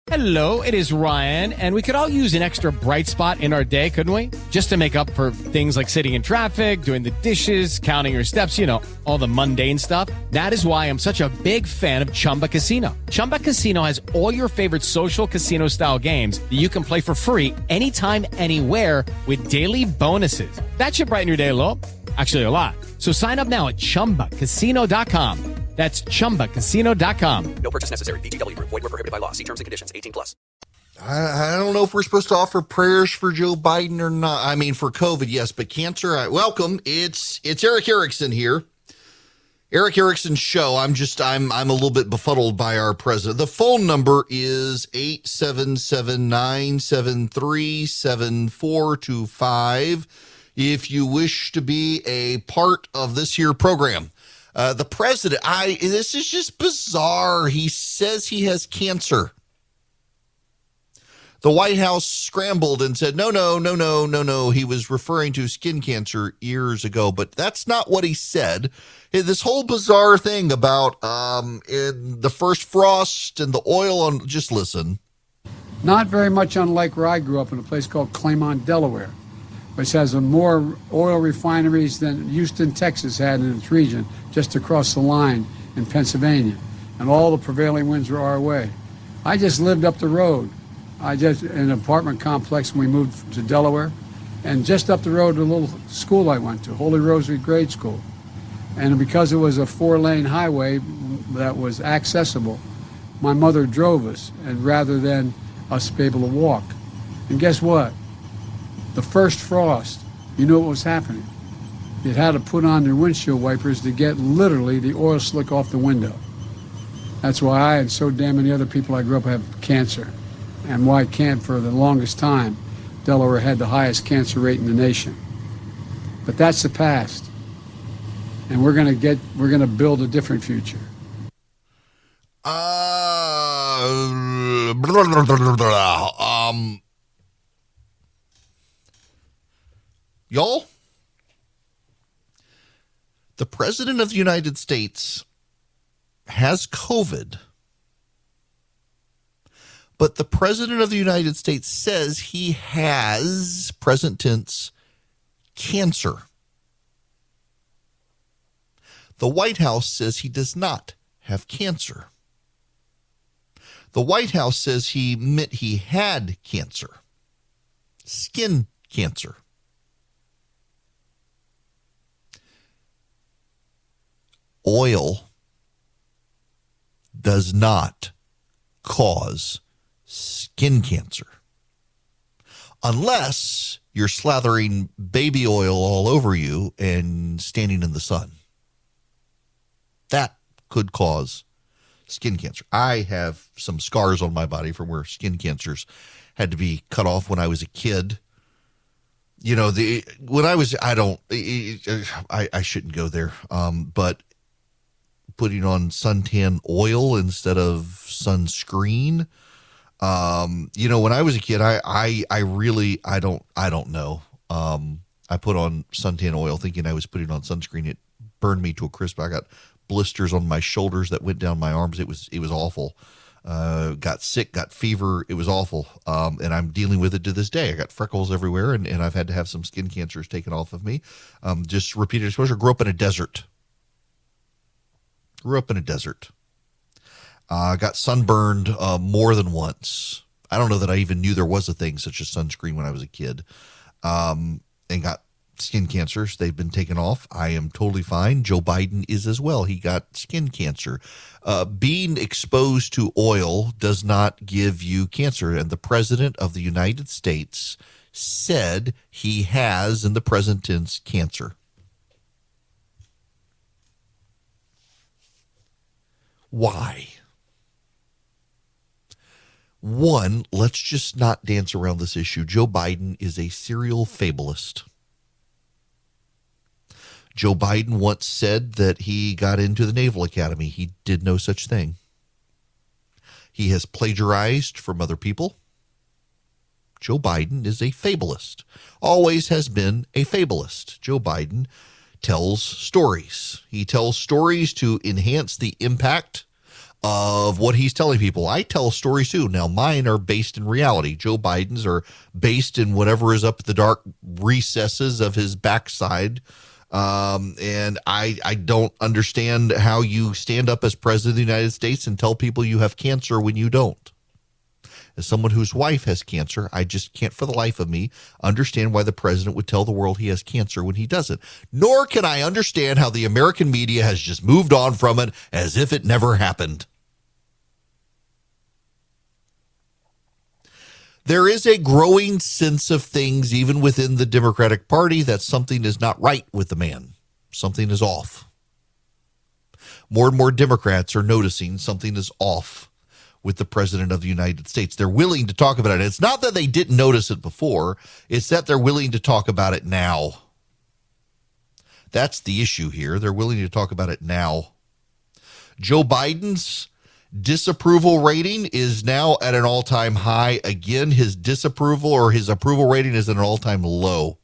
Hello, it is Ryan, and we could all use an extra bright spot in our day, couldn't we? Just to make up for things like sitting in traffic, doing the dishes, counting your steps, you know, all the mundane stuff. That is why I'm such a big fan of Chumba Casino. Chumba Casino has all your favorite social casino-style games that you can play for free anytime, anywhere with daily bonuses. That should brighten your day a little. Actually, a lot. So sign up now at ChumbaCasino.com. That's ChumbaCasino.com. No purchase necessary. VGW Group. Void where prohibited by law. See terms and conditions. 18+. I don't know if we're supposed to offer prayers for Joe Biden or not. I mean, for COVID, yes, but cancer. Welcome. It's Eric Erickson here. Eric Erickson's show. I'm a little bit befuddled by our president. The phone number is 877-973-7425. If you wish to be a part of this here program. The president, this is just bizarre. He says he has cancer. The White House scrambled and said, no. He was referring to skin cancer years ago, but that's not what he said. This whole bizarre thing about in the first frost and the oil on, just listen. Not very much unlike where I grew up in a place called Claymont, Delaware, which has more oil refineries than Houston, Texas had in its region, just across the line in Pennsylvania. And all the prevailing winds were our way. I just lived up the road. In an apartment complex when we moved to Delaware. And just up the road, a little school I went to, Holy Rosary Grade School. And because it was a 4-lane highway that was accessible, my mother drove us, and rather than us be able to walk. And guess what? The first frost, you knew what was happening. You had to put on their windshield wipers to get literally the oil slick off the window. That's why I and so damn many other people I grew up have cancer. And why for the longest time, Delaware had the highest cancer rate in the nation. But that's the past. And we're gonna build a different future. Y'all, the President of the United States has COVID, but the President of the United States says he has, present tense, cancer. The White House says he does not have cancer. The White House says he admit he had cancer, skin cancer. Oil does not cause skin cancer unless you're slathering baby oil all over you and standing in the sun. That could cause skin cancer. I have some scars on my body from where skin cancers had to be cut off when I was a kid. You know, I shouldn't go there, but putting on suntan oil instead of sunscreen. When I was a kid, I don't know. I put on suntan oil thinking I was putting on sunscreen. It burned me to a crisp. I got blisters on my shoulders that went down my arms. It was awful. Got sick, got fever. It was awful. And I'm dealing with it to this day. I got freckles everywhere, and I've had to have some skin cancers taken off of me. Just repeated exposure. Grew up in a desert. Got sunburned more than once. I don't know that I even knew there was a thing such as sunscreen when I was a kid. And got skin cancers. They've been taken off. I am totally fine. Joe Biden is as well. He got skin cancer. Being exposed to oil does not give you cancer. And the President of the United States said he has, in the present tense, cancer. Why? One, let's just not dance around this issue. Joe Biden is a serial fabulist. Joe Biden once said that he got into the Naval Academy. He did no such thing. He has plagiarized from other people. Joe Biden is a fabulist. Always has been a fabulist. Joe Biden tells stories. He tells stories to enhance the impact of what he's telling people. I tell stories too. Now, mine are based in reality. Joe Biden's are based in whatever is up the dark recesses of his backside. And I don't understand how you stand up as president of the United States and tell people you have cancer when you don't. As someone whose wife has cancer, I just can't for the life of me understand why the president would tell the world he has cancer when he doesn't. Nor can I understand how the American media has just moved on from it as if it never happened. There is a growing sense of things, even within the Democratic Party, that something is not right with the man. Something is off. More and more Democrats are noticing something is off with the president of the United States. They're willing to talk about it. It's not that they didn't notice it before. It's that they're willing to talk about it now. That's the issue here. They're willing to talk about it now. Joe Biden's disapproval rating is now at an all-time high. Again, his disapproval or his approval rating is at an all-time low.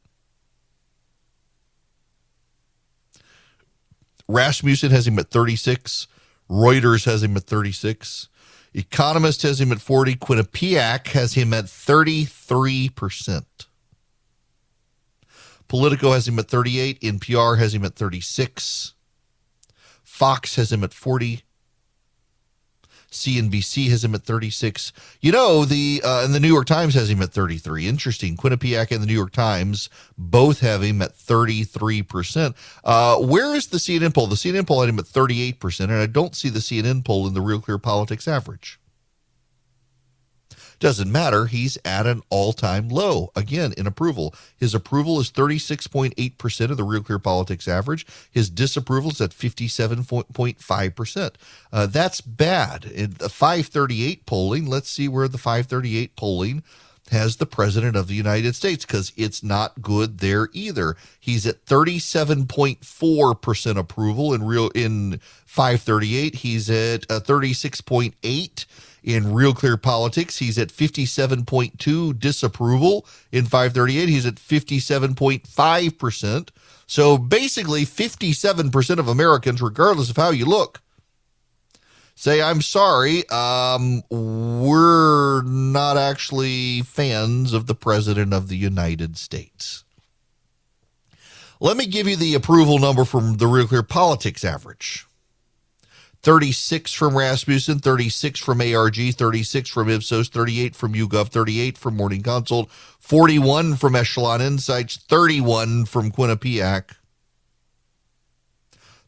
Rasmussen has him at 36. Reuters has him at 36. Economist has him at 40. Quinnipiac has him at 33%. Politico has him at 38. NPR has him at 36. Fox has him at 40. CNBC has him at 36. And the New York Times has him at 33. Interesting. Quinnipiac and the New York Times both have him at 33%. Where is the CNN poll? The CNN poll had him at 38%, and I don't see the CNN poll in the Real Clear Politics average. Doesn't matter. He's at an all-time low, again, in approval. His approval is 36.8% of the Real Clear Politics average. His disapproval is at 57.5%. That's bad. In the 538 polling, let's see where the 538 polling has the president of the United States, because it's not good there either. He's at 37.4% approval in 538. He's at 36.8 in Real Clear Politics. He's at 57.2 disapproval in 538. He's at 57.5%. So basically 57% of Americans, regardless of how you look, say, I'm sorry, we're not actually fans of the president of the United States. Let me give you the approval number from the Real Clear Politics average. 36 from Rasmussen, 36 from ARG, 36 from Ipsos, 38 from YouGov, 38 from Morning Consult, 41 from Echelon Insights, 31 from Quinnipiac,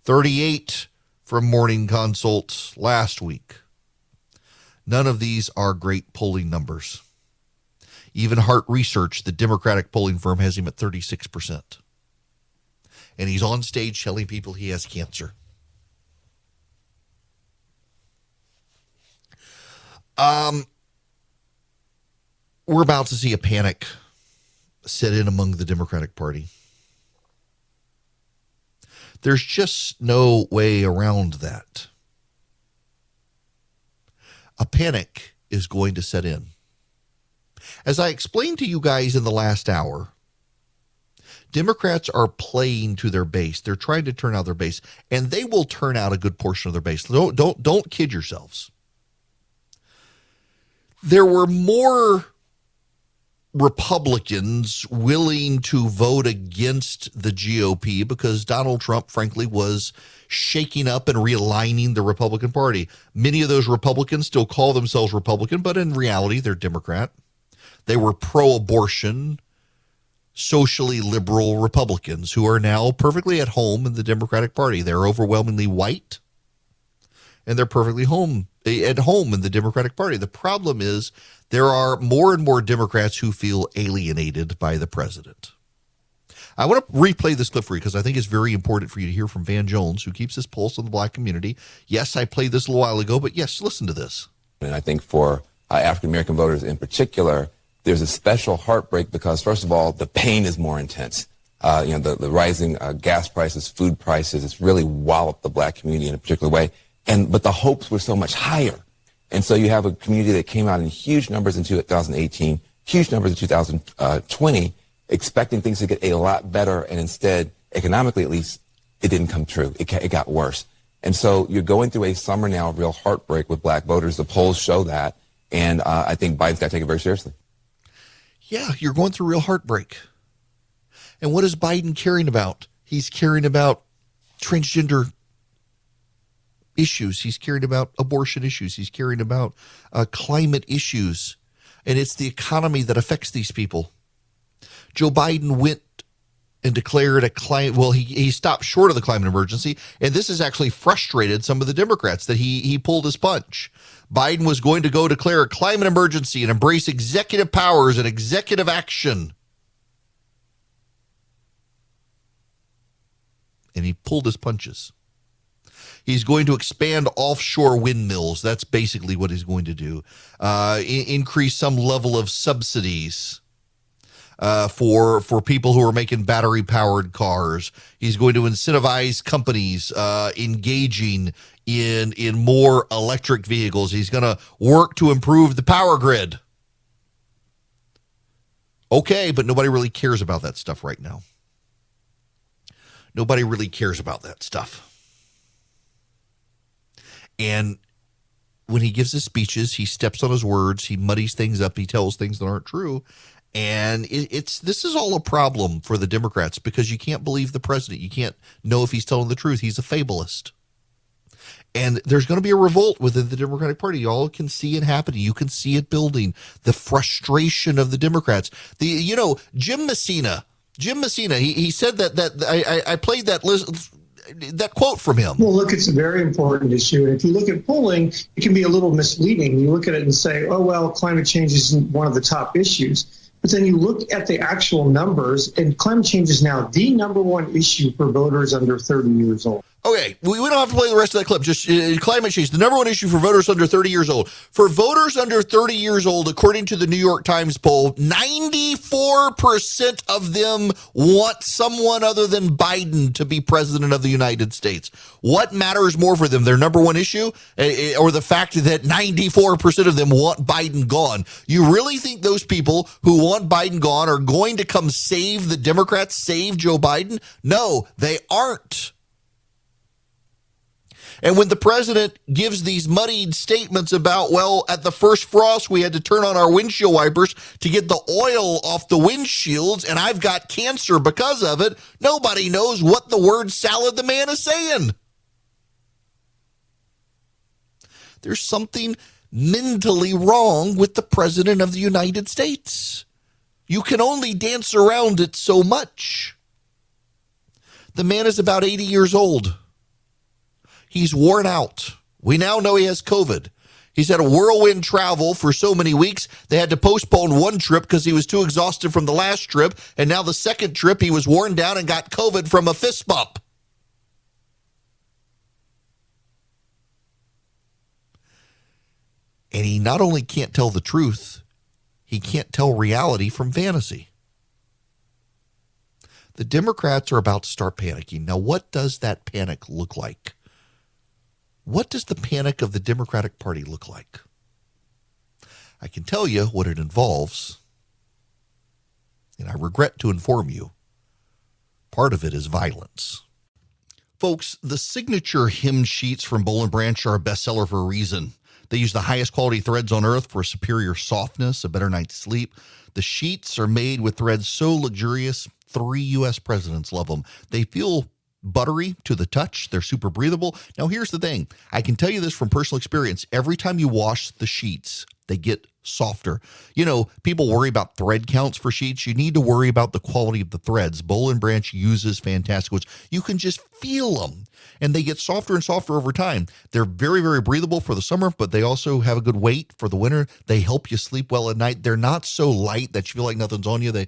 38 from Morning Consult last week. None of these are great polling numbers. Even Hart Research, the Democratic polling firm, has him at 36%. And he's on stage telling people he has cancer. We're about to see a panic set in among the Democratic Party. There's just no way around that. A panic is going to set in. As I explained to you guys in the last hour, Democrats are playing to their base. They're trying to turn out their base, and they will turn out a good portion of their base. Don't kid yourselves. There were more Republicans willing to vote against the GOP because Donald Trump, frankly, was shaking up and realigning the Republican Party. Many of those Republicans still call themselves Republican, but in reality, they're Democrat. They were pro-abortion, socially liberal Republicans who are now perfectly at home in the Democratic Party. They're overwhelmingly white, and they're perfectly at home in the Democratic Party. The problem is there are more and more Democrats who feel alienated by the president. I want to replay this clip for you because I think it's very important for you to hear from Van Jones, who keeps his pulse on the black community. Yes, I played this a little while ago, but yes, listen to this. And I think for African-American voters in particular, there's a special heartbreak because, first of all, the pain is more intense. The rising gas prices, food prices, it's really walloped the black community in a particular way. But the hopes were so much higher. And so you have a community that came out in huge numbers in 2018, huge numbers in 2020, expecting things to get a lot better. And instead, economically at least, it didn't come true. It got worse. And so you're going through a summer now of real heartbreak with black voters. The polls show that. And I think Biden's got to take it very seriously. Yeah, you're going through real heartbreak. And what is Biden caring about? He's caring about transgender issues. He's caring about abortion issues. He's caring about climate issues. And it's the economy that affects these people. Joe Biden went and declared he stopped short of the climate emergency. And this has actually frustrated some of the Democrats that he pulled his punch. Biden was going to go declare a climate emergency and embrace executive powers and executive action. And he pulled his punches. He's going to expand offshore windmills. That's basically what he's going to do. Increase some level of subsidies for people who are making battery-powered cars. He's going to incentivize companies engaging in more electric vehicles. He's going to work to improve the power grid. Okay, but nobody really cares about that stuff right now. Nobody really cares about that stuff. And when he gives his speeches, he steps on his words, he muddies things up, he tells things that aren't true. And this is all a problem for the Democrats because you can't believe the president. You can't know if he's telling the truth. He's a fabulist. And there's going to be a revolt within the Democratic Party. Y'all can see it happening. You can see it building. The frustration of the Democrats. Jim Messina, he said that I played that quote from him. Well, look, it's a very important issue. And if you look at polling, it can be a little misleading. You look at it and say, oh, well, climate change isn't one of the top issues. But then you look at the actual numbers, and climate change is now the number one issue for voters under 30 years old. Okay, we don't have to play the rest of that clip. Just climate change, the number one issue for voters under 30 years old. For voters under 30 years old, according to the New York Times poll, 94% of them want someone other than Biden to be president of the United States. What matters more for them, their number one issue, or the fact that 94% of them want Biden gone? You really think those people who want Biden gone are going to come save the Democrats, save Joe Biden? No, they aren't. And when the president gives these muddied statements about, well, at the first frost, we had to turn on our windshield wipers to get the oil off the windshields, and I've got cancer because of it, nobody knows what the word salad the man is saying. There's something mentally wrong with the president of the United States. You can only dance around it so much. The man is about 80 years old. He's worn out. We now know he has COVID. He's had a whirlwind travel for so many weeks. They had to postpone one trip because he was too exhausted from the last trip. And now the second trip, he was worn down and got COVID from a fist bump. And he not only can't tell the truth, he can't tell reality from fantasy. The Democrats are about to start panicking. Now, what does that panic look like? What does the panic of the Democratic Party look like? I can tell you what it involves, and I regret to inform you, part of it is violence. Folks, the signature hymn sheets from Boll & Branch are a bestseller for a reason. They use the highest quality threads on earth for superior softness, a better night's sleep. The sheets are made with threads so luxurious, 3 U.S. presidents love them. They feel buttery to the touch. They're super breathable. Now, here's the thing. I can tell you this from personal experience. Every time you wash the sheets, they get softer. You know, people worry about thread counts for sheets. You need to worry about the quality of the threads. Boll & Branch uses fantastic ones. You can just feel them, and they get softer and softer over time. They're very, very breathable for the summer, but they also have a good weight for the winter. They help you sleep well at night. They're not so light that you feel like nothing's on you. They're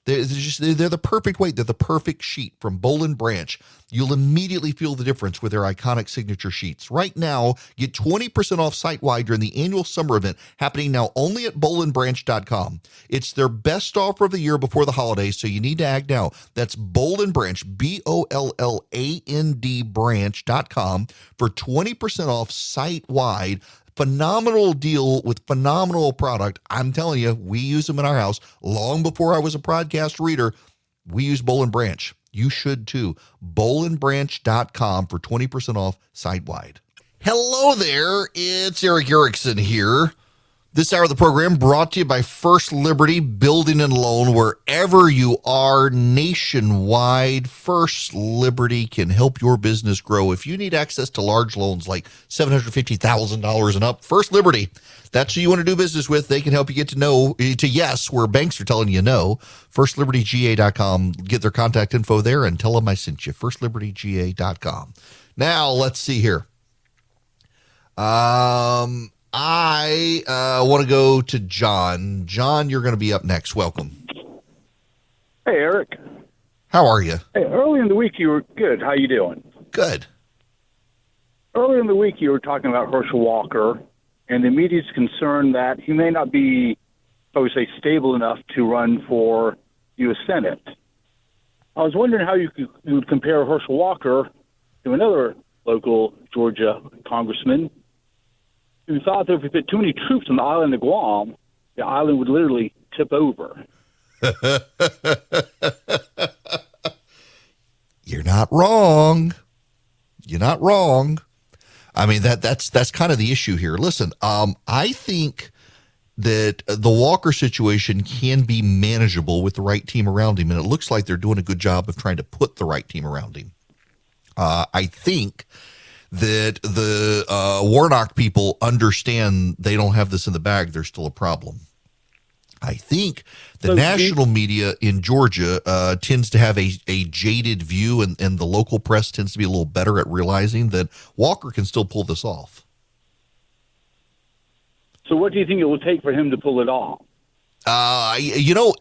the perfect weight. They're the perfect sheet from Boll & Branch. You'll immediately feel the difference with their iconic signature sheets. Right now, get 20% off site-wide during the annual summer event happening now only at bollandbranch.com. It's their best offer of the year before the holidays, so you need to act now. That's Boll & Branch, BOLLAND branch.com for 20% off site-wide. Phenomenal deal with phenomenal product. I'm telling you, we use them in our house. Long before I was a podcast reader, we use Boll & Branch. You should too. Bowlandbranch.com for 20% off site-wide. Hello there. It's Eric Erickson here. This hour of the program brought to you by First Liberty Building and Loan. Wherever you are nationwide, First Liberty can help your business grow. If you need access to large loans like $750,000 and up, First Liberty, that's who you want to do business with. They can help you get to yes, where banks are telling you no. FirstLibertyGA.com. Get their contact info there and tell them I sent you. FirstLibertyGA.com. Now, let's see here. I want to go to John. John, you're going to be up next. Welcome. Hey, Eric. How are you? Hey, early in the week you were good. How you doing? Good. Earlier in the week you were talking about Herschel Walker, and the media's concerned that he may not be, I would say, stable enough to run for U.S. Senate. I was wondering how you would compare Herschel Walker to another local Georgia congressman who thought that if we put too many troops on the island of Guam, the island would literally tip over. You're not wrong. You're not wrong. I mean, that's kind of the issue here. Listen, I think that the Walker situation can be manageable with the right team around him, and it looks like they're doing a good job of trying to put the right team around him. I think that the Warnock people understand they don't have this in the bag. There's still a problem. I think the national media in Georgia tends to have a jaded view, and the local press tends to be a little better at realizing that Walker can still pull this off. So what do you think it will take for him to pull it off? Biden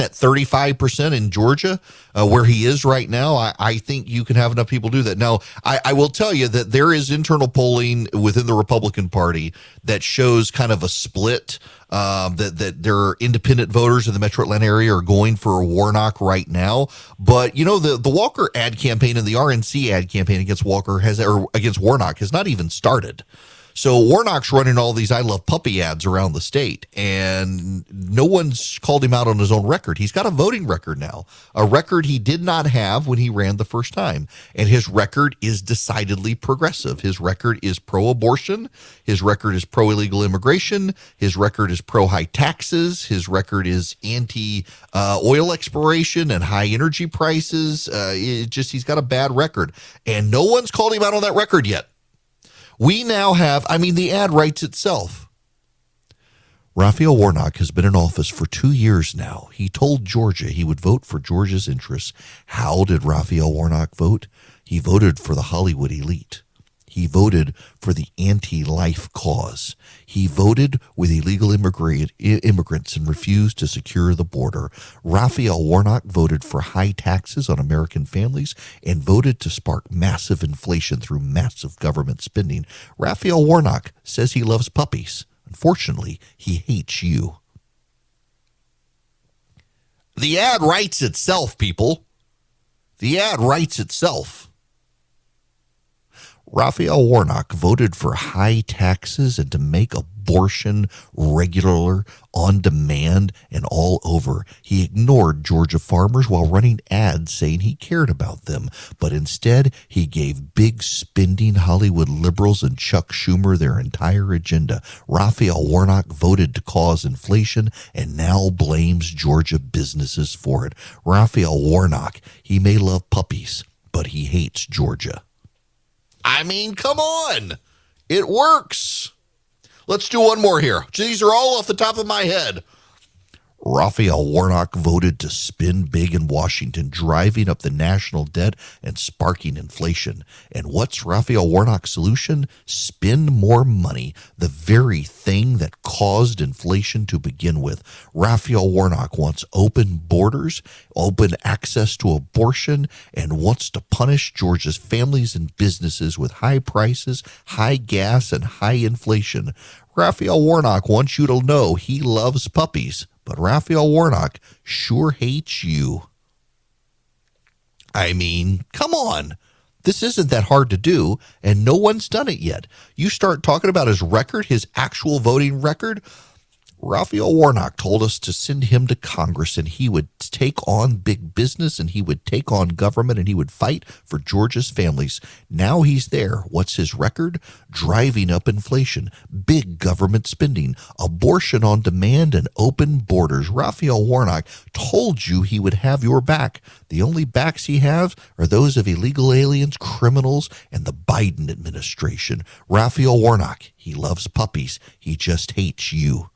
at 35% in Georgia, where he is right now, I think you can have enough people do that. Now, I will tell you that there is internal polling within the Republican Party that shows kind of a split, that there are independent voters in the Metro Atlanta area are going for Warnock right now. But, the Walker ad campaign and the RNC ad campaign against Warnock has not even started. So Warnock's running all these I Love Puppy ads around the state, and no one's called him out on his own record. He's got a voting record now, a record he did not have when he ran the first time. And his record is decidedly progressive. His record is pro-abortion. His record is pro-illegal immigration. His record is pro-high taxes. His record is anti-oil exploration and high energy prices. He's got a bad record. And no one's called him out on that record yet. We now have, the ad writes itself. Raphael Warnock has been in office for 2 years now. He told Georgia he would vote for Georgia's interests. How did Raphael Warnock vote? He voted for the Hollywood elite. He voted for the anti-life cause. He voted with illegal immigrants and refused to secure the border. Raphael Warnock voted for high taxes on American families and voted to spark massive inflation through massive government spending. Raphael Warnock says he loves puppies. Unfortunately, he hates you. The ad writes itself, people. The ad writes itself. Raphael Warnock voted for high taxes and to make abortion regular, on demand, and all over. He ignored Georgia farmers while running ads saying he cared about them, but instead he gave big spending Hollywood liberals and Chuck Schumer their entire agenda. Raphael Warnock voted to cause inflation and now blames Georgia businesses for it. Raphael Warnock, he may love puppies, but he hates Georgia. Come on. It works. Let's do one more here. These are all off the top of my head. Raphael Warnock voted to spend big in Washington, driving up the national debt and sparking inflation. And what's Raphael Warnock's solution? Spend more money, the very thing that caused inflation to begin with. Raphael Warnock wants open borders, open access to abortion, and wants to punish Georgia's families and businesses with high prices, high gas, and high inflation. Raphael Warnock wants you to know he loves puppies, but Raphael Warnock sure hates you. Come on. This isn't that hard to do, and no one's done it yet. You start talking about his record, his actual voting record. Raphael Warnock told us to send him to Congress, and he would take on big business, and he would take on government, and he would fight for Georgia's families. Now he's there. What's his record? Driving up inflation, big government spending, abortion on demand, and open borders. Raphael Warnock told you he would have your back. The only backs he has are those of illegal aliens, criminals, and the Biden administration. Raphael Warnock, he loves puppies. He just hates you.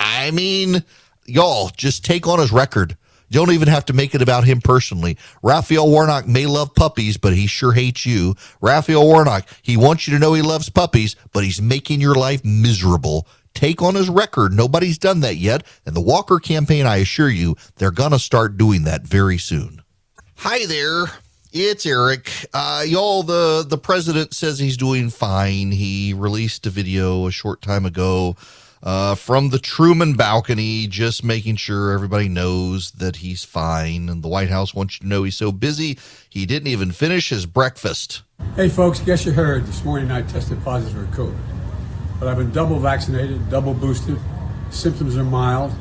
I mean, y'all, just take on his record. You don't even have to make it about him personally. Raphael Warnock may love puppies, but he sure hates you. Raphael Warnock, he wants you to know he loves puppies, but he's making your life miserable. Take on his record. Nobody's done that yet. And the Walker campaign, I assure you, they're going to start doing that very soon. Hi there. It's Eric. Y'all, the president says he's doing fine. He released a video a short time ago from the Truman balcony, just making sure everybody knows that he's fine. And the White House wants you to know he's so busy, he didn't even finish his breakfast. Hey, folks, guess you heard this morning I tested positive for COVID. But I've been double vaccinated, double boosted. Symptoms are mild,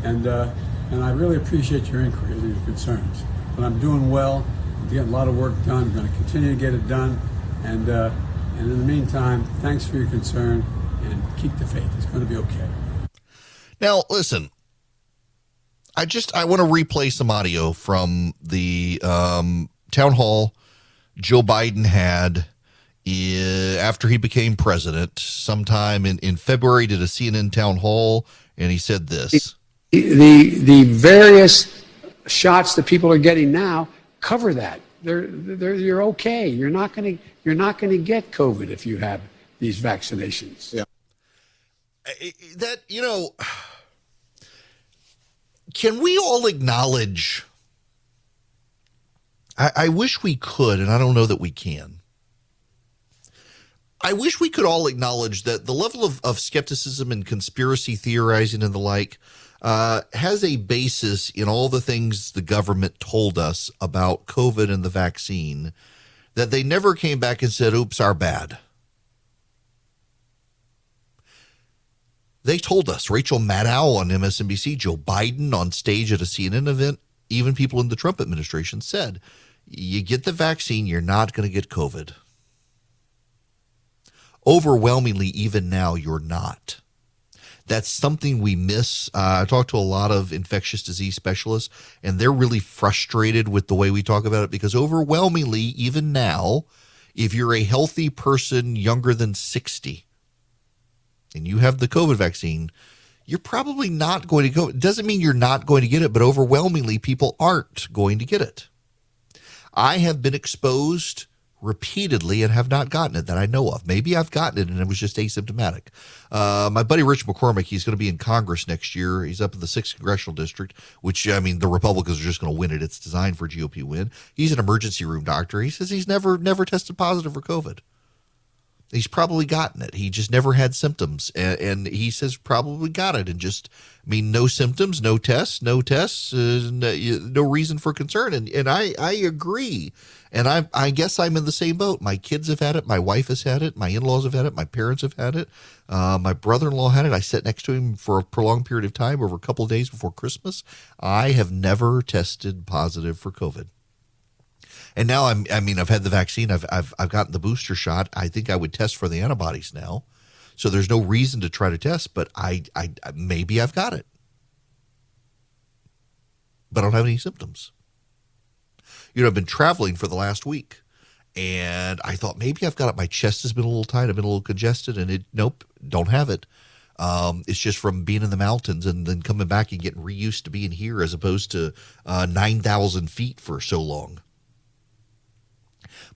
and I really appreciate your inquiries and your concerns. But I'm doing well. I'm getting a lot of work done. I'm going to continue to get it done. And in the meantime, thanks for your concern, and keep the faith. It's going to be okay. Now, listen, I want to replay some audio from the town hall Joe Biden had after he became president. Sometime in February, did a CNN town hall, and he said this. The various shots that people are getting now cover that. You're okay. You're not going to get COVID if you have these vaccinations. Yeah. Can we all acknowledge, I wish we could, and I don't know that we can. I wish we could all acknowledge that the level of skepticism and conspiracy theorizing and the like has a basis in all the things the government told us about COVID and the vaccine, that they never came back and said, oops, our bad. They told us, Rachel Maddow on MSNBC, Joe Biden on stage at a CNN event, even people in the Trump administration said, you get the vaccine, you're not going to get COVID. Overwhelmingly, even now, you're not. That's something we miss. I talked to a lot of infectious disease specialists, and they're really frustrated with the way we talk about it because overwhelmingly, even now, if you're a healthy person younger than 60 and you have the COVID vaccine, you're probably not going to go. It doesn't mean you're not going to get it, but overwhelmingly, people aren't going to get it. I have been exposed repeatedly and have not gotten it that I know of. Maybe I've gotten it and it was just asymptomatic. My buddy Rich McCormick, he's going to be in Congress next year. He's up in the 6th Congressional District, which, I mean, the Republicans are just going to win it. It's designed for GOP win. He's an emergency room doctor. He says he's never tested positive for COVID. He's probably gotten it. He just never had symptoms. And he says probably got it and just, I mean, no symptoms, no tests, no reason for concern. And I agree. And I guess I'm in the same boat. My kids have had it. My wife has had it. My in-laws have had it. My parents have had it. My brother-in-law had it. I sat next to him for a prolonged period of time over a couple of days before Christmas. I have never tested positive for COVID. And now I've had the vaccine. I've gotten the booster shot. I think I would test for the antibodies now. So there's no reason to try to test, but I maybe I've got it. But I don't have any symptoms. I've been traveling for the last week, and I thought maybe I've got it. My chest has been a little tight. I've been a little congested, and nope, don't have it. It's just from being in the mountains and then coming back and getting reused to being here as opposed to 9,000 feet for so long.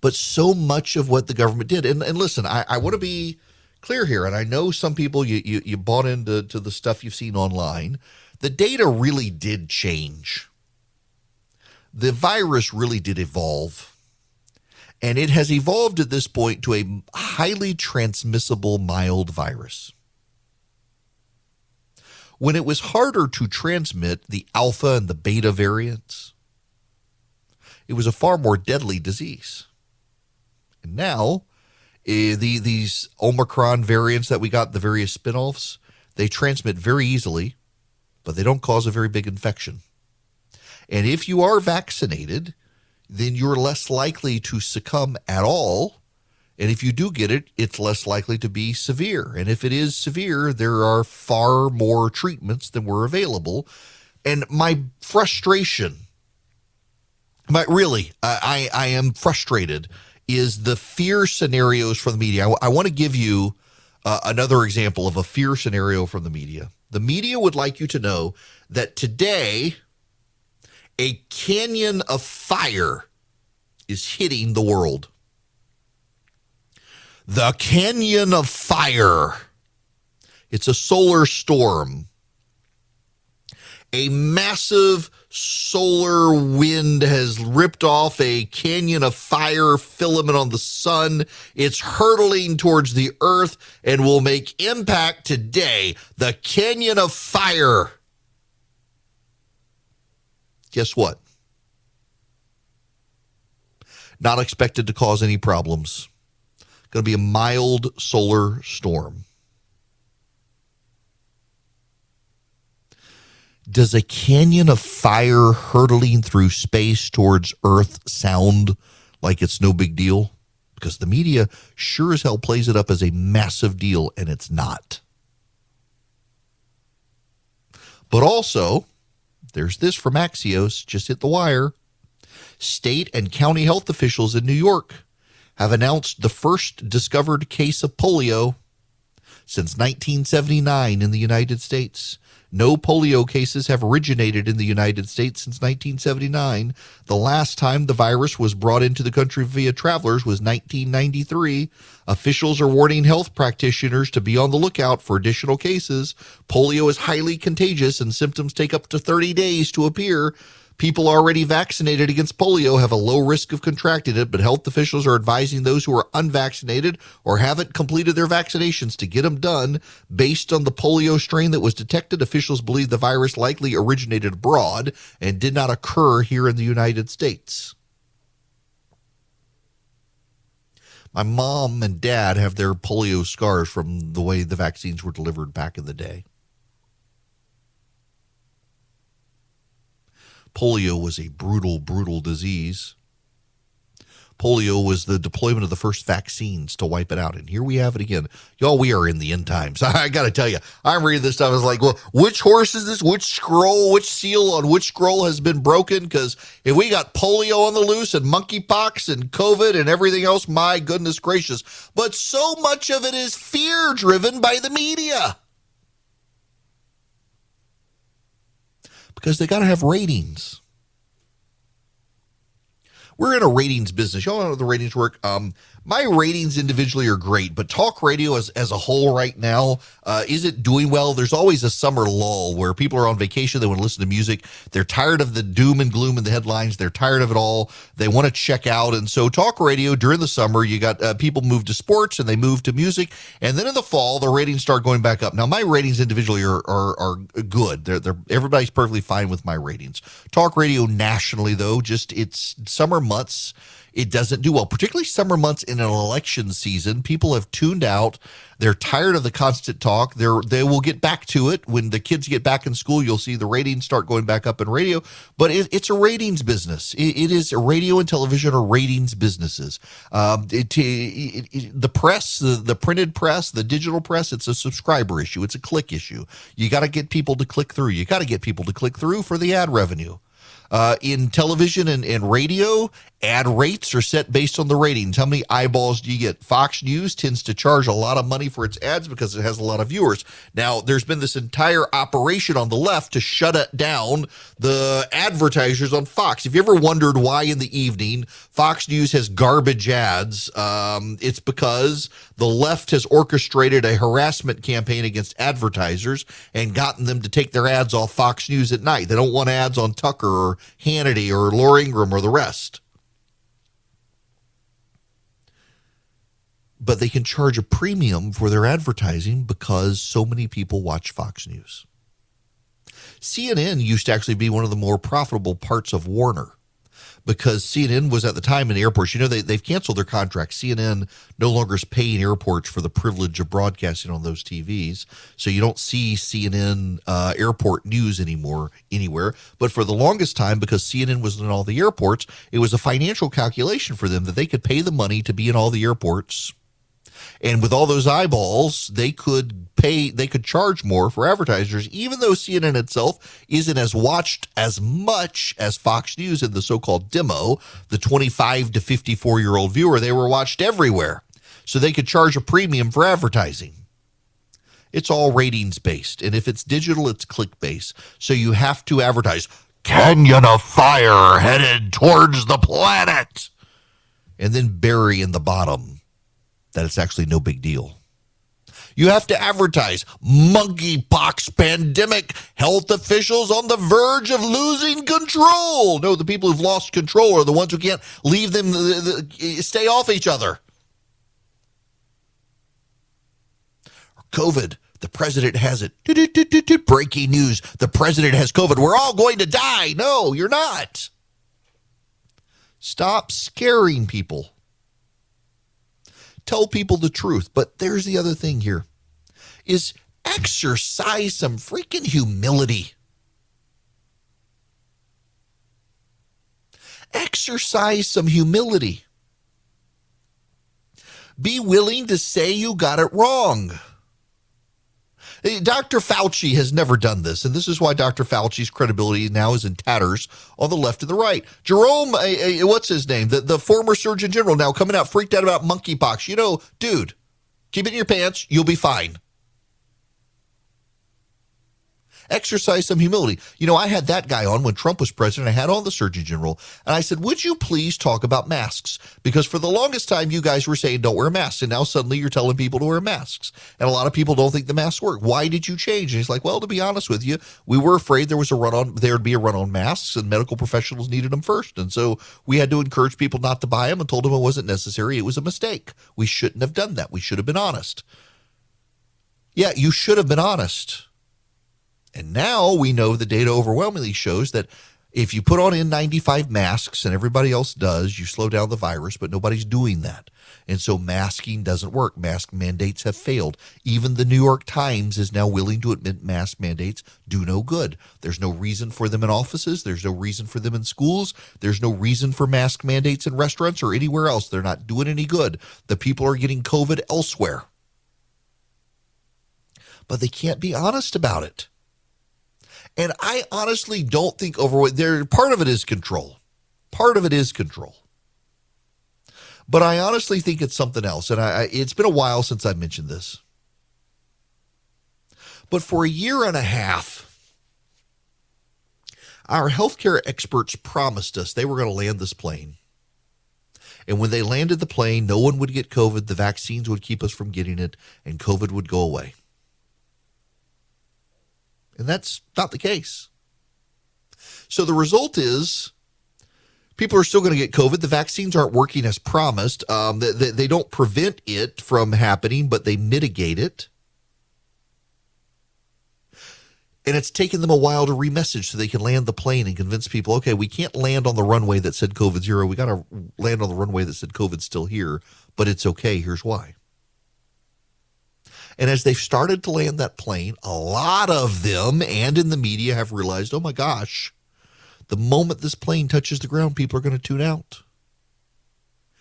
But so much of what the government did, and listen, I want to be clear here, and I know some people, you bought into the stuff you've seen online. The data really did change. The virus really did evolve, and it has evolved at this point to a highly transmissible mild virus. When it was harder to transmit the alpha and the beta variants, it was a far more deadly disease. And now, these Omicron variants that we got, the various spinoffs, they transmit very easily. but they don't cause a very big infection. And if you are vaccinated, then you're less likely to succumb at all. And if you do get it, it's less likely to be severe. And if it is severe, there are far more treatments than were available. And my frustration, I am frustrated, is the fear scenarios from the media. I want to give you another example of a fear scenario from the media. The media would like you to know that today, a canyon of fire is hitting the world. The Canyon of Fire. It's a solar storm. A massive solar wind has ripped off a canyon of fire filament on the sun. It's hurtling towards the earth and will make impact today. The Canyon of Fire. Guess what? Not expected to cause any problems. Going to be a mild solar storm. Does a canyon of fire hurtling through space towards Earth sound like it's no big deal? Because the media sure as hell plays it up as a massive deal, and it's not. But also, there's this from Axios, just hit the wire. State and county health officials in New York have announced the first discovered case of polio since 1979 in the United States. No polio cases have originated in the United States since 1979. The last time the virus was brought into the country via travelers was 1993. Officials are warning health practitioners to be on the lookout for additional cases. Polio is highly contagious and symptoms take up to 30 days to appear. People already vaccinated against polio have a low risk of contracting it, but health officials are advising those who are unvaccinated or haven't completed their vaccinations to get them done. Based on the polio strain that was detected, officials believe the virus likely originated abroad and did not occur here in the United States. My mom and dad have their polio scars from the way the vaccines were delivered back in the day. Polio was a brutal, brutal disease. Polio was the deployment of the first vaccines to wipe it out. And here we have it again. Y'all, we are in the end times. I got to tell you, I'm reading this stuff. I was like, well, which horse is this? Which scroll, which seal on which scroll has been broken? Because if we got polio on the loose and monkeypox and COVID and everything else, my goodness gracious. But so much of it is fear driven by the media. Because they got to have ratings. We're in a ratings business. Y'all know how the ratings work. My ratings individually are great, but talk radio as a whole right now isn't doing well. There's always a summer lull where people are on vacation. They want to listen to music. They're tired of the doom and gloom in the headlines. They're tired of it all. They want to check out. And so talk radio during the summer, you got people move to sports and they move to music. And then in the fall, the ratings start going back up. Now, my ratings individually are good. They're everybody's perfectly fine with my ratings. Talk radio nationally, though, just it's summer months. It doesn't do well, particularly summer months in an election season. People have tuned out. They're tired of the constant talk. They will get back to it. When the kids get back in school, you'll see the ratings start going back up in radio. But it's a ratings business. It is a radio and television are ratings businesses. The press, the printed press, the digital press, it's a subscriber issue. It's a click issue. You got to get people to click through. You got to get people to click through for the ad revenue. In television and radio, ad rates are set based on the ratings. How many eyeballs do you get? Fox News tends to charge a lot of money for its ads because it has a lot of viewers. Now, there's been this entire operation on the left to shut down the advertisers on Fox. If you ever wondered why in the evening Fox News has garbage ads, it's because the left has orchestrated a harassment campaign against advertisers and gotten them to take their ads off Fox News at night. They don't want ads on Tucker or Hannity or Laura Ingraham or the rest. But they can charge a premium for their advertising because so many people watch Fox News. CNN used to actually be one of the more profitable parts of Warner. because CNN was at the time in airports. They've canceled their contract. CNN no longer is paying airports for the privilege of broadcasting on those TVs. So you don't see CNN airport news anymore anywhere. But for the longest time, because CNN was in all the airports, it was a financial calculation for them that they could pay the money to be in all the airports. And with all those eyeballs, they could charge more for advertisers, even though CNN itself isn't as watched as much as Fox News in the so-called demo, the 25 to 54-year-old viewer. They were watched everywhere. So they could charge a premium for advertising. It's all ratings based. And if it's digital, it's click based. So you have to advertise, canyon of fire headed towards the planet. And then bury in the bottom that it's actually no big deal. You have to advertise monkeypox pandemic, health officials on the verge of losing control. No, the people who've lost control are the ones who can't leave them, stay off each other. COVID, the president has it. Breaking news, the president has COVID. We're all going to die. No, you're not. Stop scaring people. Tell people the truth. But there's the other thing here, is exercise some freaking humility. Exercise some humility. Be willing to say you got it wrong. Dr. Fauci has never done this, and this is why Dr. Fauci's credibility now is in tatters on the left and the right. Jerome, what's his name? The former Surgeon General now coming out freaked out about monkeypox. Dude, keep it in your pants. You'll be fine. Exercise some humility. I had that guy on when Trump was president. I had on the Surgeon General, and I said, would you please talk about masks? Because for the longest time, you guys were saying don't wear masks, and now suddenly you're telling people to wear masks. And a lot of people don't think the masks work. Why did you change? And he's like, well, to be honest with you, we were afraid there would be a run on masks, and medical professionals needed them first. And so we had to encourage people not to buy them and told them it wasn't necessary. It was a mistake. We shouldn't have done that. We should have been honest. Yeah, you should have been honest. And now we know the data overwhelmingly shows that if you put on N95 masks and everybody else does, you slow down the virus, but nobody's doing that. And so masking doesn't work. Mask mandates have failed. Even the New York Times is now willing to admit mask mandates do no good. There's no reason for them in offices. There's no reason for them in schools. There's no reason for mask mandates in restaurants or anywhere else. They're not doing any good. The people are getting COVID elsewhere. But they can't be honest about it. And I honestly don't think part of it is control. Part of it is control. But I honestly think it's something else. And it's been a while since I mentioned this. But for a year and a half, our healthcare experts promised us they were going to land this plane. And when they landed the plane, no one would get COVID. The vaccines would keep us from getting it, and COVID would go away. And that's not the case. So the result is people are still going to get COVID. The vaccines aren't working as promised. They don't prevent it from happening, but they mitigate it. And it's taken them a while to remessage so they can land the plane and convince people, okay, we can't land on the runway that said COVID 0. We got to land on the runway that said COVID's still here, but it's okay. Here's why. And as they've started to land that plane, a lot of them and in the media have realized, oh my gosh, the moment this plane touches the ground, people are going to tune out.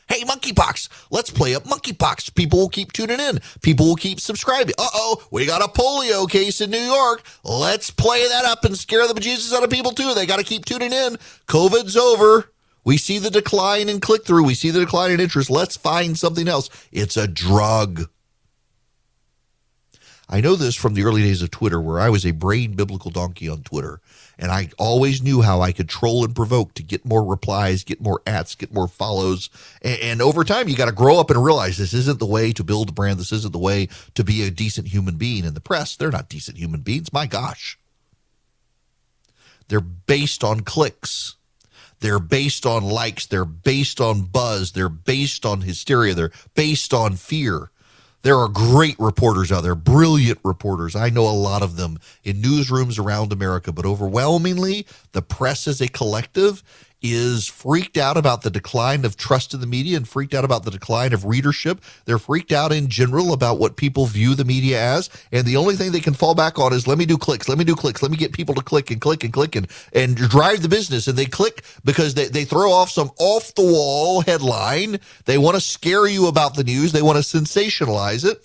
Hey, monkeypox, let's play up monkeypox. People will keep tuning in. People will keep subscribing. Uh-oh, we got a polio case in New York. Let's play that up and scare the bejesus out of people too. They got to keep tuning in. COVID's over. We see the decline in click-through. We see the decline in interest. Let's find something else. It's a drug. I know this from the early days of Twitter, where I was a brain biblical donkey on Twitter, and I always knew how I could troll and provoke to get more replies, get more ats, get more follows. And over time, you got to grow up and realize this isn't the way to build a brand. This isn't the way to be a decent human being. In the press, they're not decent human beings. My gosh. They're based on clicks. They're based on likes. They're based on buzz. They're based on hysteria. They're based on fear. There are great reporters out there, brilliant reporters. I know a lot of them in newsrooms around America, but overwhelmingly, the press as a collective is freaked out about the decline of trust in the media and freaked out about the decline of readership. They're freaked out in general about what people view the media as. And the only thing they can fall back on is let me do clicks, let me get people to click and drive the business. And they click because they throw off some off the wall headline. They want to scare you about the news. They want to sensationalize it.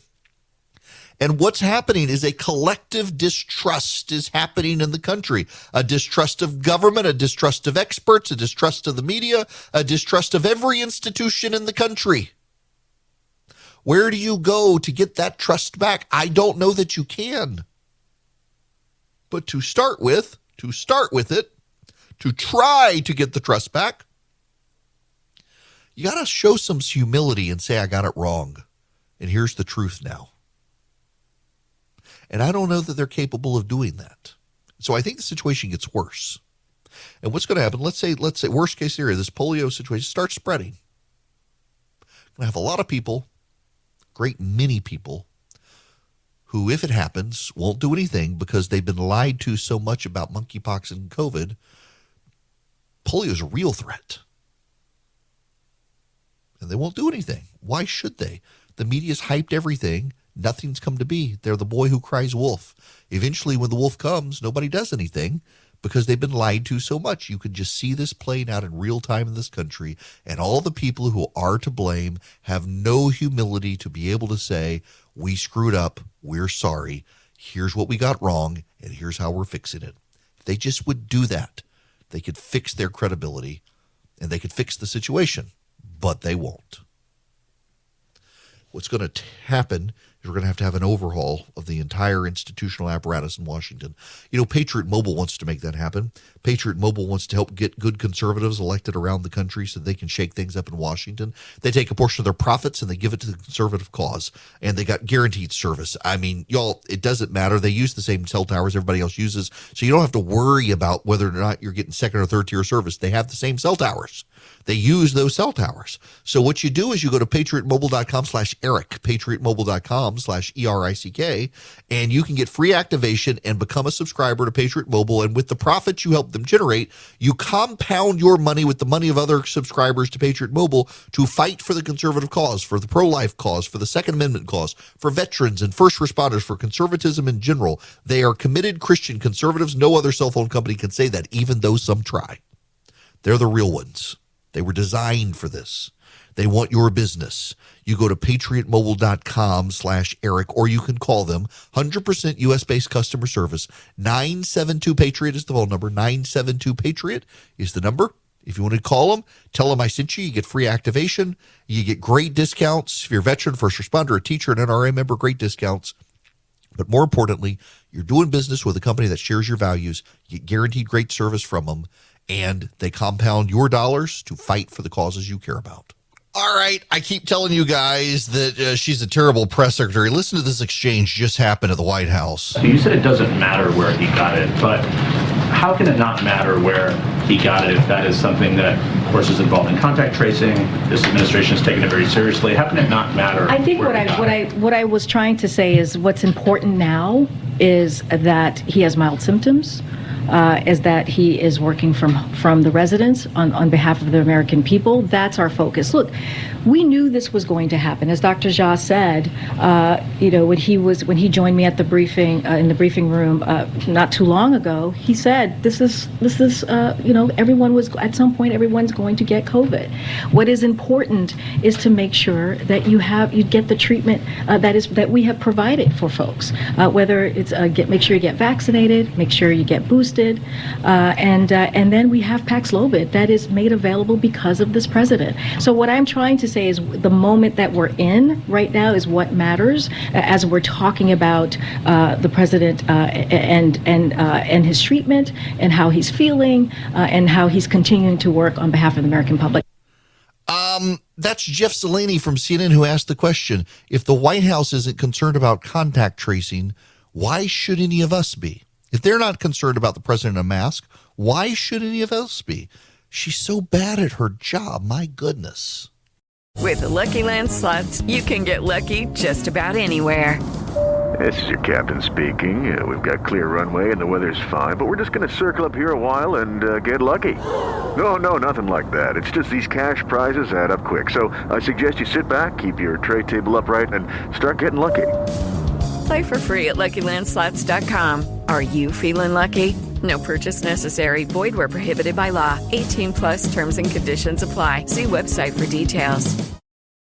And what's happening is a collective distrust is happening in the country. A distrust of government, a distrust of experts, a distrust of the media, a distrust of every institution in the country. Where do you go to get that trust back? I don't know that you can. But to start with it, to try to get the trust back, you got to show some humility and say, I got it wrong. And here's the truth now. And I don't know that they're capable of doing that. So I think the situation gets worse. And what's going to happen, let's say worst case scenario, this polio situation starts spreading. We're going to have a lot of people, great many people, who, if it happens, won't do anything because they've been lied to so much about monkeypox and COVID. Polio is a real threat. And they won't do anything. Why should they? The media's hyped everything. Nothing's come to be. They're the boy who cries wolf. Eventually, when the wolf comes, nobody does anything because they've been lied to so much. You could just see this playing out in real time in this country, and all the people who are to blame have no humility to be able to say, we screwed up, we're sorry, here's what we got wrong, and here's how we're fixing it. If they just would do that, they could fix their credibility, and they could fix the situation, but they won't. What's going to happen is we're going to have an overhaul of the entire institutional apparatus in Washington. You know, Patriot Mobile wants to make that happen. Patriot Mobile wants to help get good conservatives elected around the country so they can shake things up in Washington. They take a portion of their profits and they give it to the conservative cause, and they got guaranteed service. I mean, y'all, it doesn't matter. They use the same cell towers everybody else uses, so you don't have to worry about whether or not you're getting second or third tier service. They have the same cell towers. They use those cell towers. So what you do is you go to patriotmobile.com/Eric, patriotmobile.com/ERICK, and you can get free activation and become a subscriber to Patriot Mobile. And with the profits you help them generate, you compound your money with the money of other subscribers to Patriot Mobile to fight for the conservative cause, for the pro-life cause, for the Second Amendment cause, for veterans and first responders, for conservatism in general. They are committed Christian conservatives. No other cell phone company can say that, even though some try. They're the real ones. They were designed for this. They want your business. You go to patriotmobile.com/Eric, or you can call them. 100% U.S.-based customer service. 972-PATRIOT is the phone number. 972-PATRIOT is the number. If you want to call them, tell them I sent you. You get free activation. You get great discounts. If you're a veteran, first responder, a teacher, an NRA member, great discounts. But more importantly, you're doing business with a company that shares your values. You get guaranteed great service from them. And they compound your dollars to fight for the causes you care about. All right, I keep telling you guys that she's a terrible press secretary. Listen to this exchange just happened at the White House. So you said it doesn't matter where he got it, but how can it not matter where he got it if that is something that, of course, is involved in contact tracing? This administration has taken it very seriously. How can it not matter? I think what I was trying to say is what's important now is that he has mild symptoms. Is that he is working from the residents on behalf of the American people. That's our focus. Look, we knew this was going to happen. As Dr. Jha said, when he joined me at the briefing in the briefing room not too long ago, he said this is everyone was at some point everyone's going to get COVID. What is important is to make sure that you get the treatment that we have provided for folks. Whether it's make sure you get vaccinated, make sure you get boosted. And then we have Paxlovid that is made available because of this president. So what I'm trying to say is the moment that we're in right now is what matters as we're talking about the president and his treatment and how he's feeling and how he's continuing to work on behalf of the American public. That's Jeff Zeleny from CNN who asked the question, if the White House isn't concerned about contact tracing, why should any of us be? If they're not concerned about the president in a mask, why should any of us be? She's so bad at her job, my goodness. With the Lucky Land Slots, you can get lucky just about anywhere. This is your captain speaking. We've got clear runway and the weather's fine, but we're just going to circle up here a while and get lucky. No, nothing like that. It's just these cash prizes add up quick. So I suggest you sit back, keep your tray table upright, and start getting lucky. Play for free at LuckyLandSlots.com. Are you feeling lucky? No purchase necessary. Void where prohibited by law. 18+ terms and conditions apply. See website for details.